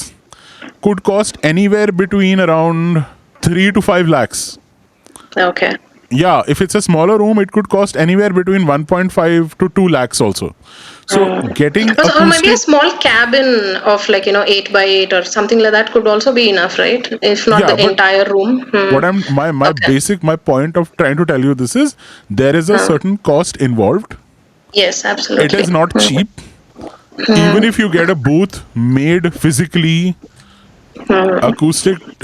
could cost anywhere between around 3 to 5 lakhs. Okay. Yeah, if it's a smaller room, it could cost anywhere between 1.5 to 2 lakhs also. So getting Or maybe a acoustic, small cabin of 8 by 8 or something like that could also be enough, right? If not Yeah, the but entire room. what I'm my Okay. my point of trying to tell you this is there is a certain cost involved. Yes, absolutely. It is not cheap. Even if you get a booth made physically,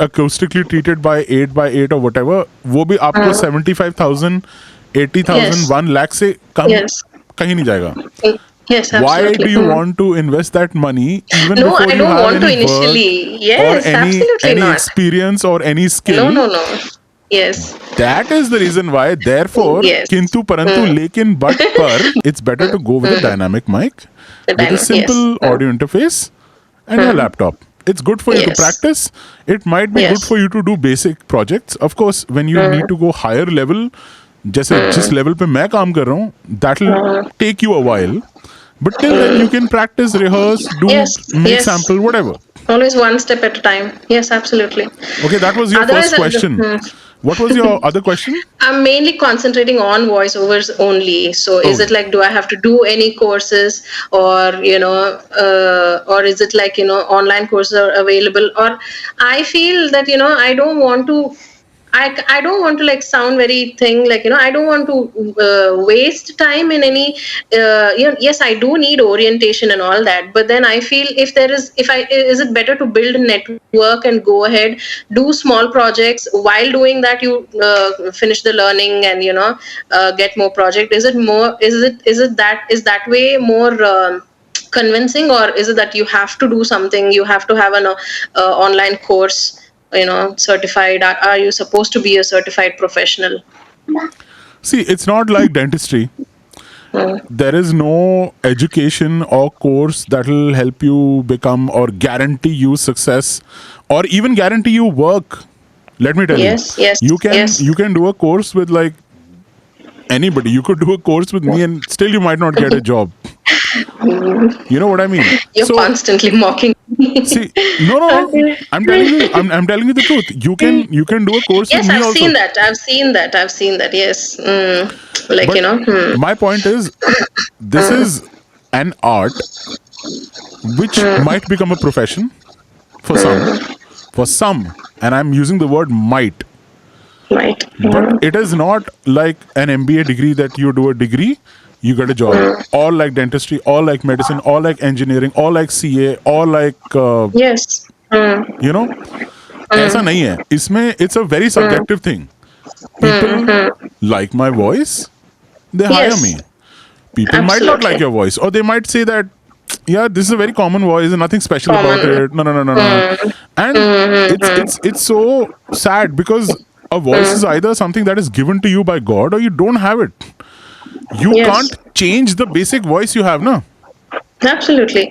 acoustically treated by 8 by 8 or whatever, वो भी आपको 75,000, 80,000, Yes. 1 lakh से कम Yes. कहीं नहीं जाएगा. Yes, Why absolutely. do you want to invest that money even No, before I you don't have want to any initially. work Yes, or absolutely any not. experience or any skill? No. Yes. That is the reason why. Therefore, Yes. किंतु परंतु लेकिन but पर, it's better to go with a dynamic mic with a simple Yes. audio interface and your laptop. It's good for you to Yes. practice. It might be good Yes. for you to do basic projects. Of course, when you need to go higher level, जैसे जिस level पे मैं काम कर रहा हूँ, that will take you a while. But till then, you can practice, rehearse, do, Yes. make Yes. sample, whatever. Always one step at a time. Yes, absolutely. Okay, that was your Otherwise, first question. What was your other question? I'm mainly concentrating on voiceovers only. So is Oh. it do I have to do any courses, or or is it online courses are available? Or I feel that I don't want to. I don't want to sound very thing I don't want to waste time in any yes, I do need orientation and all that, but then I feel if is it better to build a network and go ahead, do small projects, while doing that you finish the learning and get more project. Is it that way more convincing, or is it that you have to do something, you have to have an online course, certified? Are you supposed to be a certified professional? See, it's not like dentistry. There is no education or course that will help you become or guarantee you success or even guarantee you work. Let me tell Yes, you. yes, yes. You can do a course with anybody. You could do a course with me and still you might not get a job. You know what I mean? You're constantly mocking me. See, no. I'm telling you. I'm telling you the truth. You can do a course Yes, with me I've also. seen that. I've seen that. Yes. But my point is, this is an art which might become a profession for some. For some, and I'm using the word might. Right. But it is not like an MBA degree that you do a degree, you get a job. Or like dentistry, or like medicine, or like engineering, or like CA, or like Yes. you know, ऐसा नहीं है. इसमें it's a very subjective thing. People like my voice, they hire Yes. me. People might not like your voice, or they might say that, yeah, this is a very common voice and nothing special about it. No. And it's so sad because a voice is either something that is given to you by God or you don't have it. You Yes. can't change the basic voice you have, no? Absolutely.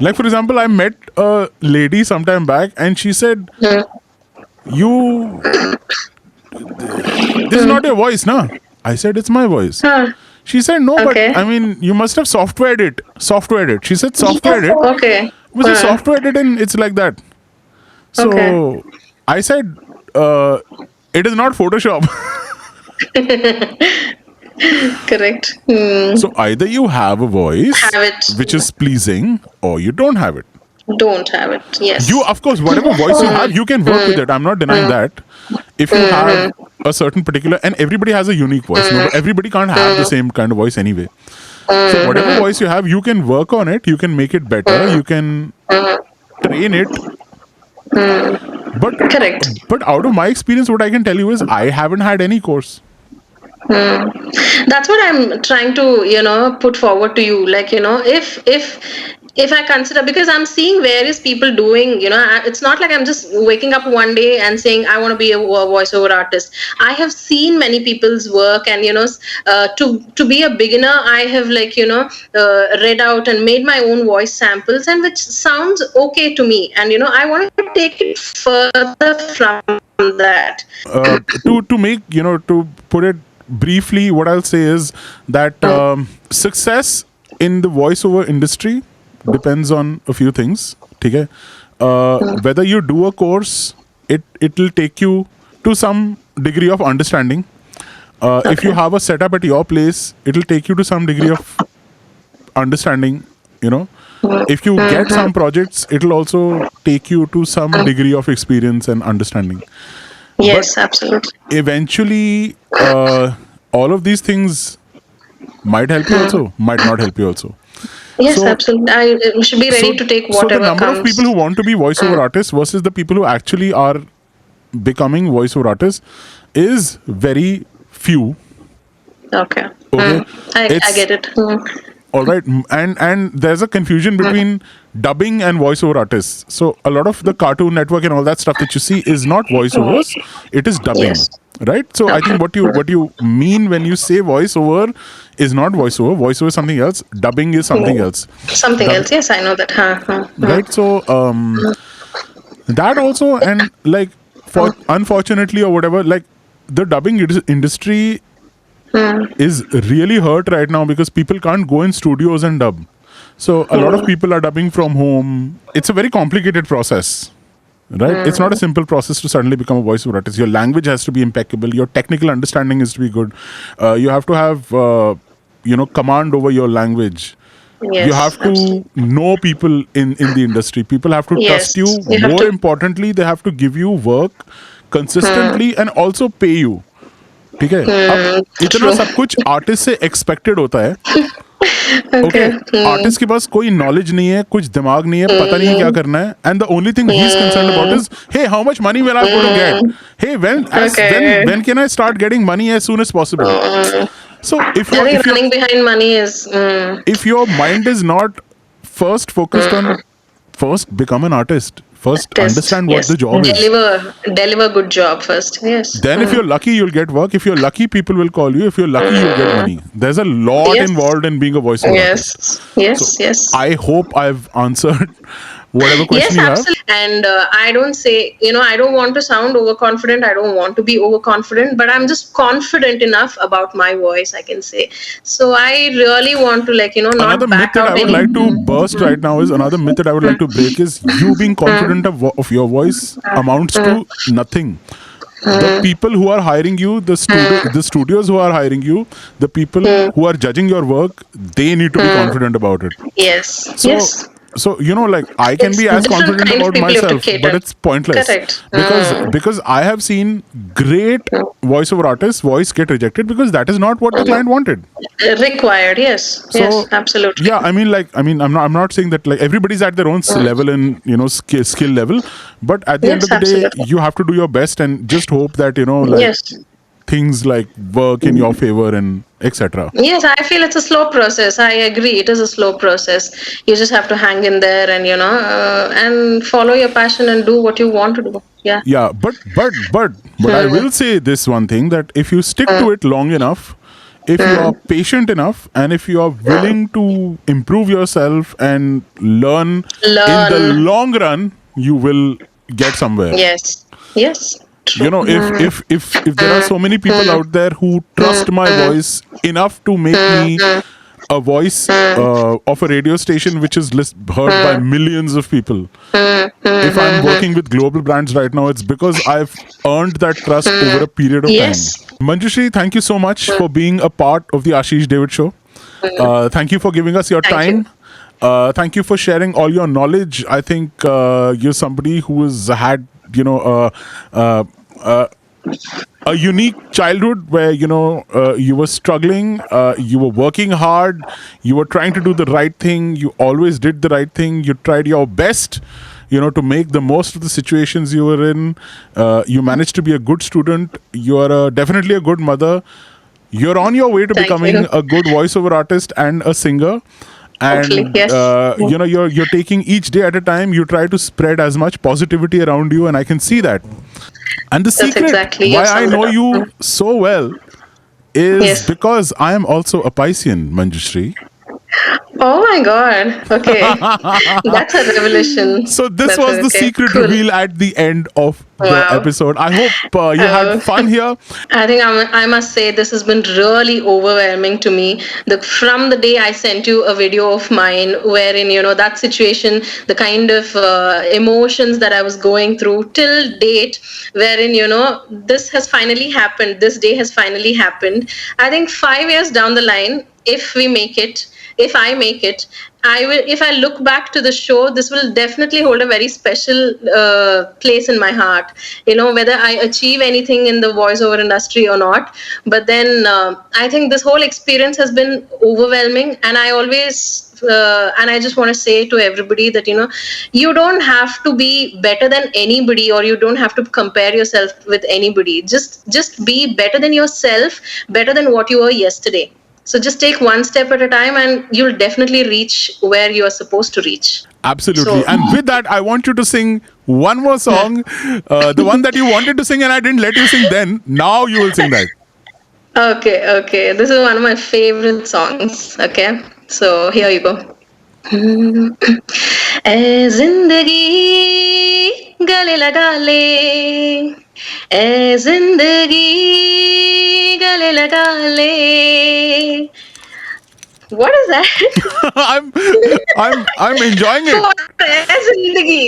Like, for example, I met a lady sometime back and she said, this is not your voice, no? I said, it's my voice. She said, no, but Okay. I mean, you must have softwared it. Softwared it. She said, softwared it. Okay. Was a softwared it and it's like that. Okay. So I said, it is not Photoshop. Correct. So either you have a voice Have it. which is pleasing or you don't have it. Don't have it. Yes. You, of course, whatever voice you have, you can work with it. I'm not denying that. If you have a certain particular, and everybody has a unique voice. No, everybody can't have the same kind of voice anyway. So whatever voice you have, you can work on it. You can make it better. You can train it. But Correct. but out of my experience, what I can tell you is I haven't had any course. That's what I'm trying to put forward to you, like if I consider, because I'm seeing various people doing, it's not like I'm just waking up one day and saying I want to be a voiceover artist. I have seen many people's work, and to be a beginner, I have read out and made my own voice samples, and which sounds okay to me, and I want to take it further from that. To make to put it briefly, what I'll say is that success in the voiceover industry depends on a few things. Okay? Whether you do a course, it will take you to some degree of understanding. If you have a setup at your place, it will take you to some degree of understanding. If you get some projects, it will also take you to some degree of experience and understanding. Yes, absolutely. Eventually, all of these things might help you also, might not help you also. Yes, So- absolutely. I should be ready to take So the whatever number comes. of people who want to be voiceover artists versus the people who actually are becoming voiceover artists is very few. Okay. Okay. I It's- get it. All right, and there's a confusion between dubbing and voiceover artists. So a lot of the Cartoon Network and all that stuff that you see is not voiceovers; it is dubbing, Yes. right? So I think what you mean when you say voiceover is not voiceover. Voiceover is something else. Dubbing is something else, Something else. Yes, I know that. right? So that also, and like for unfortunately or whatever, like the dubbing industry is really hurt right now because people can't go in studios and dub. So a lot of people are dubbing from home. It's a very complicated process, right? It's not a simple process to suddenly become a voiceover artist. Your language has to be impeccable. Your technical understanding has to be good. You have to have command over your language. Yes, You have to absolutely. know people in the industry. People have to Yes, trust you. you have More to- importantly, they have to give you work consistently and also pay you. ठीक है? अब इतना true. सब कुछ artist से expected होता है. Okay, artist के पास कोई नॉलेज नहीं है, कुछ दिमाग नहीं है, पता नहीं है क्या करना है, and the only thing he is concerned about is, hey, how much money will I go to get? Hey, when can I start getting money as soon as possible? So if I think running behind money is. if your mind is not first focused on first become an artist, first Test, understand what yes. the job is. Deliver good job first. Yes. Then if you're lucky, you'll get work. If you're lucky, people will call you. If you're lucky, you'll get money. There's a lot Yes. involved in being a voiceover artist. Yes. Yes. I hope I've answered whatever question Yes, you have. absolutely. And I don't say, I don't want to sound overconfident. I don't want to be overconfident, but I'm just confident enough about my voice, I can say. So I really want to, not Another myth back that out I would like to burst right now is another myth that I would like to break is you being confident of your voice amounts to nothing. The people who are hiring you, the studios who are hiring you, the people who are judging your work, they need to be confident about it. Yes. So, Yes. so I can It's be as different confident kind of about people you have to myself, cater. but it's pointless. Correct. Because I have seen great voiceover artists' voice get rejected because that is not what the client wanted. Required. Yes. Yes. Absolutely. Yeah, I'm not saying that like everybody's at their own level and skill level, but at the end of the day, absolutely. you have to do your best and just hope that Yes. things like work in your favor and etc. Yes, I feel it's a slow process. I agree. It is a slow process. You just have to hang in there and, and follow your passion and do what you want to do. Yeah. Yeah, but I will say this one thing, that if you stick to it long enough, if you are patient enough, and if you are willing to improve yourself and learn in the long run, you will get somewhere. Yes. Yes. if there are so many people out there who trust my voice enough to make me a voice of a radio station which is heard by millions of people. If I'm working with global brands right now, it's because I've earned that trust over a period of Yes. time. Manjushree, thank you so much for being a part of the Ashish David show. Thank you for giving us your Thank time. Thank you for sharing all your knowledge. I think you're somebody who has had, a unique childhood where you were struggling, you were working hard, you were trying to do the right thing, you always did the right thing, you tried your best to make the most of the situations you were in. You managed to be a good student, you are definitely a good mother, you're on your way to Thank becoming you. a good voiceover artist and a singer. Hopefully, And yes. you're taking each day at a time, you try to spread as much positivity around you, and I can see that. And the That's secret exactly, you why I summed it know up. you so well is Yes. because I am also a Piscean, Manjushree. Oh my God. Okay. That's a revelation. So this That's was the okay. secret Cool. reveal at the end of the Wow. episode. I hope you had Oh. fun here. I think I must say this has been really overwhelming to me. From the day I sent you a video of mine, wherein that situation, the kind of emotions that I was going through till date, wherein this has finally happened. This day has finally happened. I think 5 years down the line, if we make it, if I make it, I will. If I look back to the show, this will definitely hold a very special place in my heart. Whether I achieve anything in the voiceover industry or not, but then I think this whole experience has been overwhelming, and I always. And I just want to say to everybody that you don't have to be better than anybody, or you don't have to compare yourself with anybody. Just be better than yourself, better than what you were yesterday. So just take one step at a time, and you'll definitely reach where you are supposed to reach. Absolutely. So, And with that, I want you to sing one more song, the one that you wanted to sing and I didn't let you sing then. Now you will sing that. okay. This is one of my favorite songs. Okay. So here you go. ए जिंदगी गले लगा ले, ए जिंदगी गले लगा ले. What is that? I'm enjoying it. Zindagi.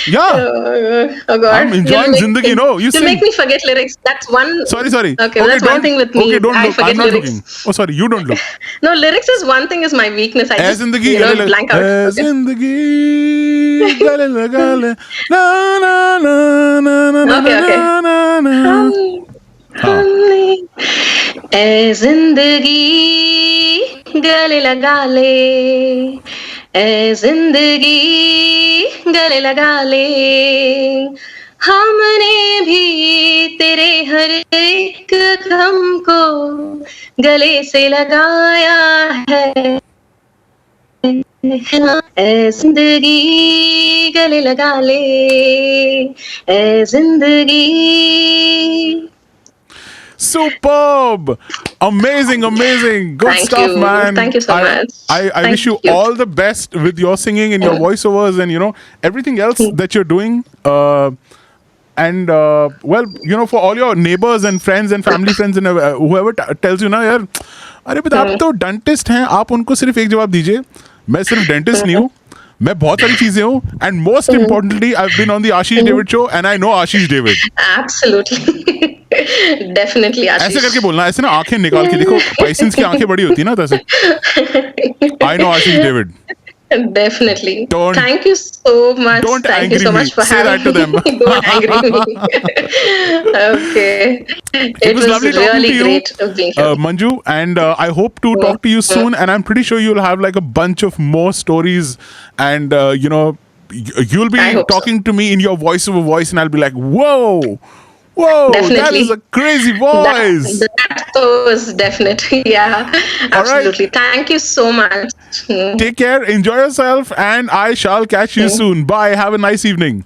Yeah. Oh God. I'm enjoying Zindagi. No, you You'll sing. make me forget lyrics. That's one. Sorry. Okay, that's one thing with me. Okay, don't I look. forget I'm not lyrics. looking. Oh, sorry, you don't look. No, lyrics is one thing is my weakness. I As just in the gale, blank out. as Okay. in the gale, gale, na na na na na na Okay. na na na. ए जिंदगी गले लगा ले, ए जिंदगी गले लगा ले. हमने भी तेरे हर एक गम को गले से लगाया है. ए जिंदगी गले लगा ले, ए जिंदगी. Superb! Amazing. Good Thank stuff, you. man. Thank you so much. I Thank wish you you. all the best with your singing and your voiceovers and everything else that you're doing. And for all your neighbors and friends and family friends and whoever tells you ना यार, अरे बेटा आप तो dentist हैं, आप उनको सिर्फ एक जवाब दीजिए, मैं सिर्फ डेंटिस्ट नहीं हूँ, मैं बहुत सारी चीजें हूँ, and most importantly I've been on the Ashish David show and I know Ashish David. Absolutely. Definitely, Ashish. ऐसे करके बोलना, ऐसे ना आंखें निकाल के देखो, पाइसेंस की आंखें बड़ी होती है ना तैसे. I know Ashish David. Definitely. Don't- Thank you so much. don't Thank you angry so me. much for Say that having to them. me. Don't angry me. Okay. It was lovely talking really to you, great being here. Manju, and I hope to talk to you soon. And I'm pretty sure you'll have like a bunch of more stories, and you'll be I hope so. talking to me in your voice over voice, and I'll be like, whoa, that Definitely. is a crazy voice. That was definitely, yeah. Absolutely. Thank you so much. Take care, enjoy yourself, and I shall catch you soon. Bye. Have a nice evening.